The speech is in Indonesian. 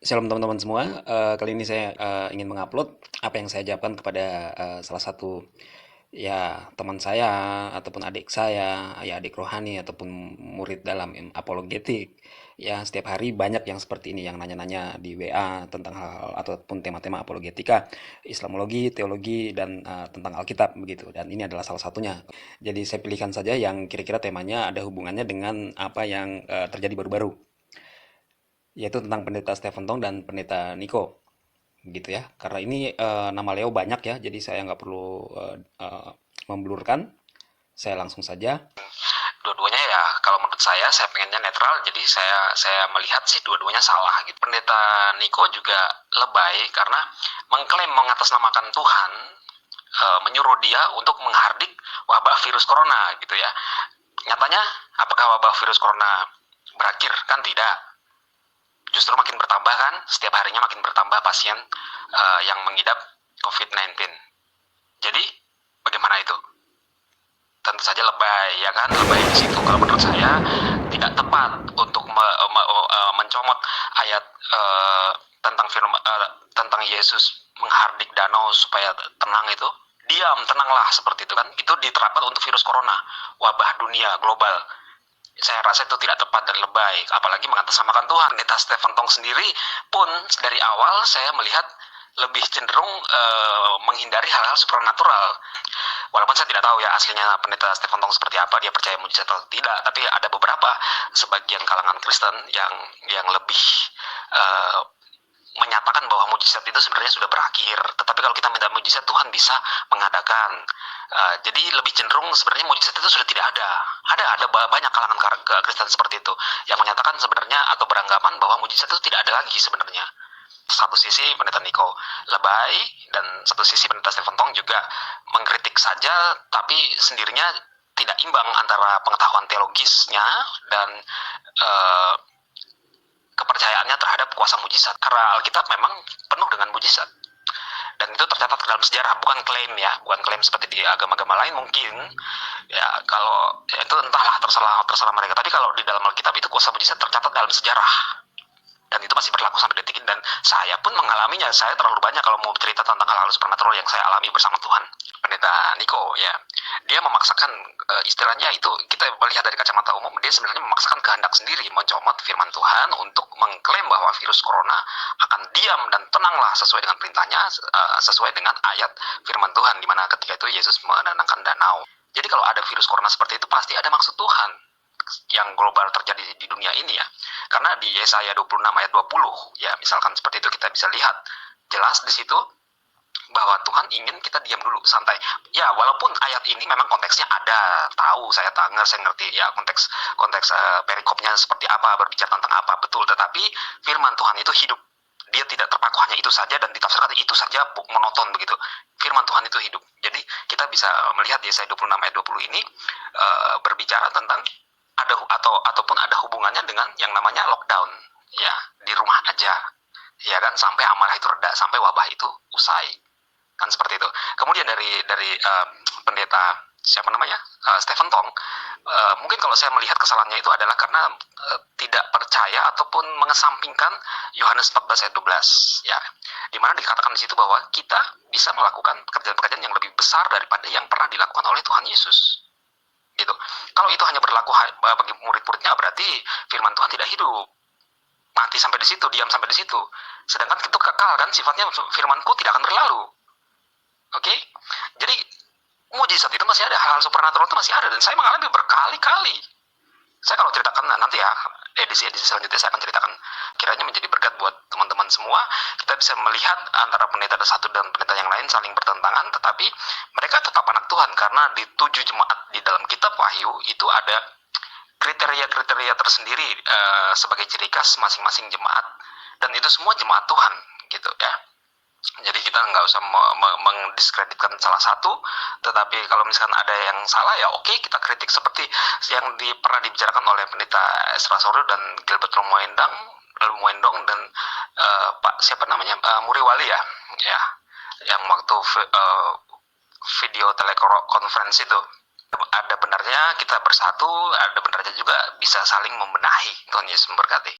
Shalom teman-teman semua. Kali ini saya ingin mengupload apa yang saya jawabkan kepada salah satu ya teman saya ataupun adik saya, ya adik rohani ataupun murid dalam apologetik. Ya setiap hari banyak yang seperti ini yang nanya-nanya di WA tentang hal ataupun tema-tema apologetika, Islamologi, teologi dan tentang Alkitab begitu. Dan ini adalah salah satunya. Jadi saya pilihkan saja yang kira-kira temanya ada hubungannya dengan apa yang terjadi baru-baru, yaitu tentang pendeta Stephen Tong dan pendeta Niko gitu ya. Karena ini nama Leo banyak ya, jadi saya nggak perlu memblurkan, saya langsung saja. Dua-duanya ya kalau menurut saya pengennya netral, jadi saya melihat sih dua-duanya salah gitu. Pendeta Niko juga lebay karena mengklaim mengatasnamakan Tuhan, menyuruh dia untuk menghardik wabah virus corona gitu ya. Nyatanya apakah wabah virus corona berakhir? Kan tidak, justru makin bertambah kan, setiap harinya makin bertambah pasien yang mengidap COVID-19. Jadi bagaimana itu? Tentu saja lebay ya kan, lebay di situ. Kalau menurut saya tidak tepat untuk mencomot ayat tentang tentang Yesus menghardik danau supaya tenang itu. Diam, tenanglah seperti itu kan. Itu diterapkan untuk virus corona, wabah dunia global. Saya rasa itu tidak tepat dan lebay, apalagi mengatasnamakan Tuhan. Pendeta Stephen Tong sendiri pun dari awal saya melihat lebih cenderung menghindari hal-hal supranatural. Walaupun saya tidak tahu ya aslinya pendeta Stephen Tong seperti apa, dia percaya mujizat atau tidak, tapi ada beberapa sebagian kalangan Kristen yang lebih menyatakan bahwa mujizat itu sebenarnya sudah berakhir. Tetapi kalau kita minta mujizat, Tuhan bisa mengadakan. Jadi lebih cenderung sebenarnya mujizat itu sudah tidak ada. Ada banyak kalangan Kristen seperti itu yang menyatakan sebenarnya atau beranggapan bahwa mujizat itu tidak ada lagi sebenarnya. Satu sisi pendeta Niko lebay, dan satu sisi pendeta Stephen Tong juga mengkritik saja, tapi sendirinya tidak imbang antara pengetahuan teologisnya dan kepercayaannya terhadap kuasa mujizat. Karena Alkitab memang penuh dengan mujizat. Dan itu tercatat dalam sejarah, bukan klaim ya, bukan klaim seperti di agama-agama lain mungkin. Ya kalau ya, itu entahlah, terserah mereka. Tapi kalau di dalam Alkitab itu kuasa mujizat tercatat dalam sejarah. Dan itu masih berlaku sampai detik ini, dan saya pun mengalaminya. Saya terlalu banyak kalau mau cerita tentang hal-hal supernatural yang saya alami bersama Tuhan. Pendeta Niko ya, dia memaksakan istilahnya itu, kita melihat dari kacamata umum, dia sebenarnya memaksakan kehendak sendiri, mencomot firman Tuhan untuk mengklaim bahwa virus corona akan diam dan tenanglah sesuai dengan perintahnya, sesuai dengan ayat firman Tuhan, di mana ketika itu Yesus menenangkan danau. Jadi kalau ada virus corona seperti itu pasti ada maksud Tuhan yang global terjadi di dunia ini ya. Karena di Yesaya 26 ayat 20 ya, misalkan seperti itu, kita bisa lihat jelas di situ bahwa Tuhan ingin kita diam dulu, santai. Ya, walaupun ayat ini memang konteksnya ada, tahu saya ngerti ya konteks perikopnya seperti apa, berbicara tentang apa, betul. Tetapi firman Tuhan itu hidup. Dia tidak terpaku hanya itu saja dan ditafsirkan itu saja monoton begitu. Firman Tuhan itu hidup. Jadi kita bisa melihat Yesaya 26 ayat 20 ini berbicara tentang ataupun ada hubungannya dengan yang namanya lockdown ya, di rumah aja ya kan, sampai amarah itu reda, sampai wabah itu usai kan, seperti itu. Kemudian dari pendeta siapa namanya Stephen Tong, mungkin kalau saya melihat kesalahannya itu adalah karena tidak percaya ataupun mengesampingkan Yohanes 14 ayat 12 ya, di mana dikatakan di situ bahwa kita bisa melakukan pekerjaan-pekerjaan yang lebih besar daripada yang pernah dilakukan oleh Tuhan Yesus gitu. Kalau itu hanya berlaku bagi murid-muridnya, berarti firman Tuhan tidak hidup, mati sampai di situ, diam sampai di situ. Sedangkan itu kekal kan, sifatnya firmanku tidak akan berlalu. Oke? Jadi mujizat itu masih ada, hal-hal supernatural itu masih ada, dan saya mengalami berkali-kali. Saya kalau ceritakan nanti ya, edisi-edisi selanjutnya saya akan ceritakan, kiranya menjadi berkat buat teman-teman semua. Kita bisa melihat antara pendeta satu dan pendeta yang lain saling bertentangan, tetapi mereka tetap anak Tuhan, karena di 7 jemaat di dalam kitab Wahyu itu ada kriteria-kriteria tersendiri sebagai ciri khas masing-masing jemaat, dan itu semua jemaat Tuhan gitu ya. Jadi kita nggak usah mendiskreditkan salah satu, tetapi kalau misalkan ada yang salah ya oke, kita kritik, seperti yang pernah dibicarakan oleh pendeta Ezra Sorio dan Gilbert Lumoendong dan Pak siapa namanya Muriwali ya, yang waktu video telekonferensi itu. Ada benarnya kita bersatu, ada benarnya juga bisa saling membenahi. Tuhan Yesus memberkati.